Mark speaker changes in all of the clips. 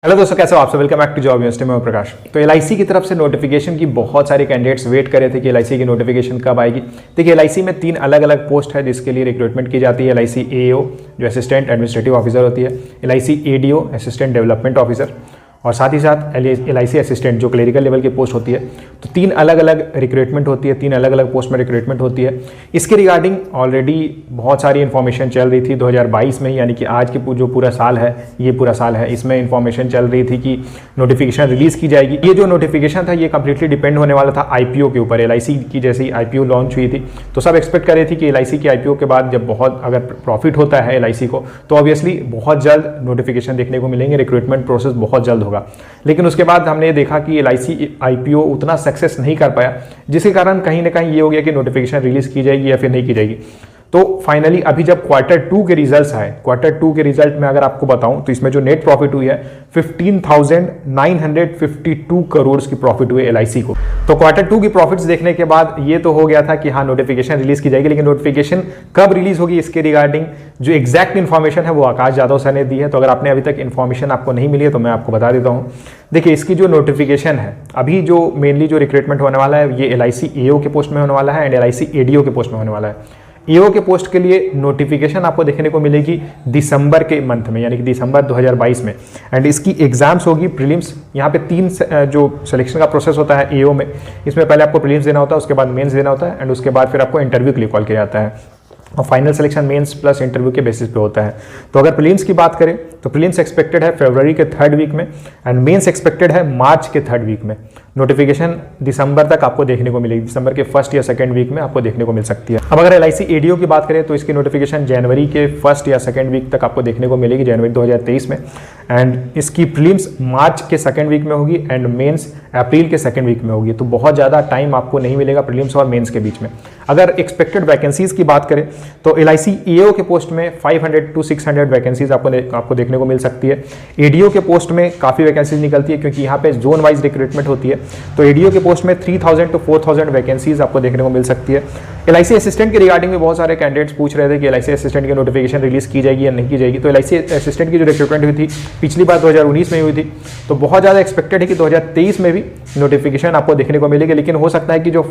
Speaker 1: Hello दोस्तों, कैसे हो आप सब। Welcome back to job university में प्रकाश। तो एलआईसी की तरफ से नोटिफिकेशन की बहुत सारे कैंडिडेट्स वेट कर रहे थे कि एलआईसी की नोटिफिकेशन कब आएगी। देखिए, एलआईसी में 3 अलग अलग पोस्ट है जिसके लिए रिक्रूटमेंट की जाती है। एलआईसी एओ जो असिस्टेंट एडमिनिस्ट्रेटिव ऑफिसर होती है, LIC ADO assistant development officer, और साथ ही साथ एलआईसी असिस्टेंट जो क्लरिकल लेवल की पोस्ट होती है। तो 3 अलग अलग रिक्रूटमेंट होती है, 3 अलग अलग पोस्ट में रिक्रूटमेंट होती है। इसके रिगार्डिंग ऑलरेडी बहुत सारी इन्फॉर्मेशन चल रही थी 2022 में, यानी कि आज के जो पूरा साल है, ये पूरा साल है, इसमें इन्फॉर्मेशन चल रही थी कि नोटिफिकेशन रिलीज़ की जाएगी। ये जो नोटिफिकेशन था ये कंप्लीटली डिपेंड होने वाला था आईपीओ के ऊपर। एलआईसी की जैसे आईपीओ लॉन्च हुई थी तो सब एक्सपेक्ट कर रही थी कि एलआईसी की आईपीओ के बाद जब बहुत अगर प्रॉफिट होता है एलआईसी को तो ऑब्वियसली बहुत जल्द नोटिफिकेशन देखने को मिलेंगे, रिक्रूटमेंट प्रोसेस बहुत जल्द होगा। लेकिन उसके बाद हमने ये देखा कि एलआईसी आईपीओ उतना सक्सेस नहीं कर पाया, जिसके कारण कहीं ना कहीं ये हो गया कि नोटिफिकेशन रिलीज की जाएगी या फिर नहीं की जाएगी। तो फाइनली अभी जब Q2 के रिजल्ट्स आए, Q2 के रिजल्ट में अगर आपको बताऊं तो इसमें जो नेट प्रॉफिट हुई है 15,952 करोड़ की प्रॉफिट हुई एलआईसी को। तो Q2 की प्रॉफिट्स देखने के बाद ये तो हो गया था कि हाँ नोटिफिकेशन रिलीज की जाएगी, लेकिन नोटिफिकेशन कब रिलीज होगी इसके रिगार्डिंग जो एग्जैक्ट इन्फॉर्मेशन है वो आकाश यादव सर ने दी है। तो अगर आपने अभी तक इन्फॉर्मेशन आपको नहीं मिली है तो मैं आपको बता देता हूँ। देखिए, इसकी जो नोटिफिकेशन है अभी जो मेनली जो रिक्रूटमेंट होने वाला है ये एलआईसी एओ के पोस्ट में होने वाला है एंड एलआईसी एडीओ के पोस्ट में होने वाला है। एओ के पोस्ट के लिए नोटिफिकेशन आपको देखने को मिलेगी दिसंबर के मंथ में, यानी कि दिसंबर 2022 में, एंड इसकी एग्जाम्स होगी प्रीलिम्स। यहाँ पे 3 जो सिलेक्शन का प्रोसेस होता है एओ में, इसमें पहले आपको प्रीलिम्स देना होता है, उसके बाद मेंस देना होता है एंड उसके बाद फिर आपको इंटरव्यू के लिए कॉल किया जाता है और final selection mains plus interview के बेसिस पे होता है। तो अगर प्रीलिम्स की बात करें तो प्रीलिम्स एक्सपेक्टेड है फरवरी के 3rd वीक में एंड मेंस एक्सपेक्टेड है मार्च के 3rd वीक में। नोटिफिकेशन दिसंबर तक आपको देखने को मिलेगी, दिसंबर के 1st या 2nd वीक में आपको देखने को मिल सकती है। अब अगर एलआईसी एडीओ की बात करें तो इसकी नोटिफिकेशन जनवरी के 1st या 2nd वीक तक आपको देखने को मिलेगी, जनवरी 2023 में, एंड इसकी प्रीलिम्स मार्च के 2nd वीक में होगी एंड मेंस अप्रैल के 2nd वीक में होगी। तो बहुत ज़्यादा टाइम आपको नहीं मिलेगा प्रीलिम्स और मेंस के बीच में। अगर एक्सपेक्टेड वैकेंसीज की बात करें तो एलआईसी एओ के पोस्ट में 500 to 600 वैकेंसीज आपको देखने को मिल सकती है। एडीओ के पोस्ट में काफ़ी वैकेंसीज निकलती है क्योंकि यहाँ पे जोन वाइज रिक्रूटमेंट होती है। तो एडीओ के पोस्ट में 3000 to 4000 वैकेंसीज आपको देखने को मिल सकती है। एलआईसी असिस्टेंट के रिगार्डिंग में बहुत सारे कैंडिडेट्स पूछ रहे थे कि एलआईसी असिस्टेंट की नोटिफिकेशन रिलीज की जाएगी या नहीं की जाएगी। तो एलआईसी असिस्टेंट की जो रिक्रूटमेंट हुई थी पिछली बार 2019 में हुई थी, तो बहुत ज़्यादा एक्सपेक्टेड है कि 2023 में भी नोटिफिकेशन आपको देखने को मिलेगी। लेकिन हो सकता है कि जो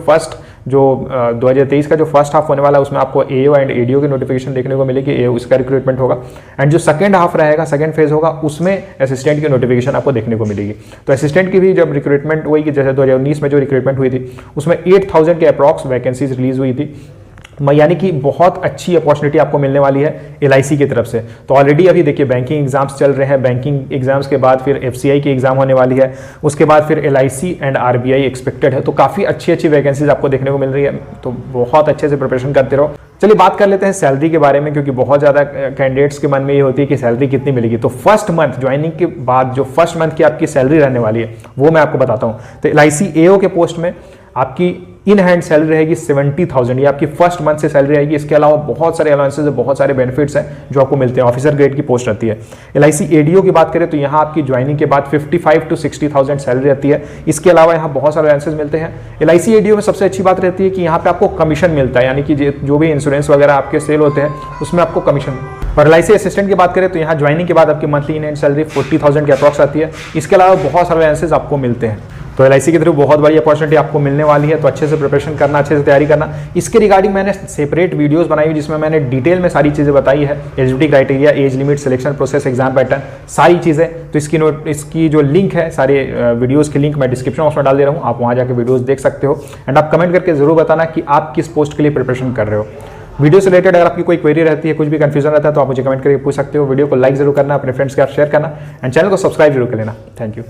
Speaker 1: 2023 का जो फर्स्ट हाफ होने वाला है उसमें आपको एओ एंड एडीओ की नोटिफिकेशन देखने को मिलेगी, एओ उसका रिक्रूटमेंट होगा एंड जो सेकंड हाफ रहेगा, सेकंड फेज होगा, उसमें असिस्टेंट की नोटिफिकेशन आपको देखने को मिलेगी। तो असिस्टेंट की भी जब रिक्रूटमेंट हुई कि जैसे 2019 में जो रिक्रूटमेंट हुई थी उसमें 8000 के अप्रॉक्स वैकेंसीज रिलीज हुई थी, यानी कि बहुत अच्छी अपॉर्चुनिटी आपको मिलने वाली है एलआईसी की तरफ से। तो ऑलरेडी अभी देखिए बैंकिंग एग्जाम्स चल रहे हैं, बैंकिंग एग्जाम्स के बाद फिर एफसीआई की एग्जाम होने वाली है, उसके बाद फिर एलआईसी एंड आरबीआई एक्सपेक्टेड है। तो काफ़ी अच्छी वैकेंसीज आपको देखने को मिल रही है, तो बहुत अच्छे से प्रिपरेशन करते रहो। चलिए बात कर लेते हैं सैलरी के बारे में, क्योंकि बहुत ज़्यादा कैंडिडेट्स के मन में ये होती है कि सैलरी कितनी मिलेगी। तो फर्स्ट मंथ ज्वाइनिंग के बाद जो फर्स्ट मंथ की आपकी सैलरी रहने वाली है वो मैं आपको बताता हूँ। तो एलआईसी एओ के पोस्ट में आपकी इन हैंड सैलरी रहेगी 70,000, ये आपकी फर्स्ट मंथ से सैलरी रहेगी। इसके अलावा बहुत सारे अलाउंसेस है, बहुत सारे बेनिफिट्स हैं जो आपको मिलते हैं। ऑफिसर ग्रेड की पोस्ट रहती है। एलआईसी एडीओ की बात करें तो यहाँ आपकी ज्वाइनिंग के बाद 55 to 60,000 सैलरी रहती है। इसके अलावा यहाँ बहुत सारे अलाउंसेस मिलते हैं। एलआईसी एडीओ में सबसे अच्छी बात रहती है कि यहाँ पे आपको कमीशन मिलता है, यानी कि जो भी इंश्योरेंस वगैरह आपके सेल होते हैं उसमें आपको कमीशन। और एलआईसी असिस्टेंट की बात करें तो यहाँ ज्वाइनिंग के बाद आपकी मंथली इन हैंड सैलरी 40,000 के अप्रॉक्स आती है। इसके अलावा बहुत सारे अलाउंसेस आपको मिलते हैं। तो एलआईसी के थ्रू बहुत बड़ी अपॉर्चुनिटी आपको मिलने वाली है, तो अच्छे से प्रिपरेशन करना, अच्छे से तैयारी करना। इसके रिगार्डिंग मैंने सेपरेट वीडियोस बनाई हुई जिसमें मैंने डिटेल में सारी चीज़ें बताई है, eligibility criteria, age limit, selection process, exam pattern, सारी चीज़ें। तो इसकी जो लिंक है, सारे वीडियोस की लिंक मैं डिस्क्रिप्शन बॉक्स में डाल दे रहा हूँ, आप वहाँ जाकर वीडियोज़ देख सकते हो। एंड आप कमेंट करके जरूर बताना कि आप किस पोस्ट के लिए प्रिपरेशन कर रहे हो। वीडियो से रिलेटेड अगर आपकी कोई क्वेरी रहती है, कुछ भी कंफ्यूजन रहता है तो आप मुझे कमेंट करके पूछ सकते हो। वीडियो को लाइक जरूर करना, अपने फ्रेंड्स के साथ शेयर करना एंड चैनल को सब्सक्राइब जरूर कर लेना। Thank you.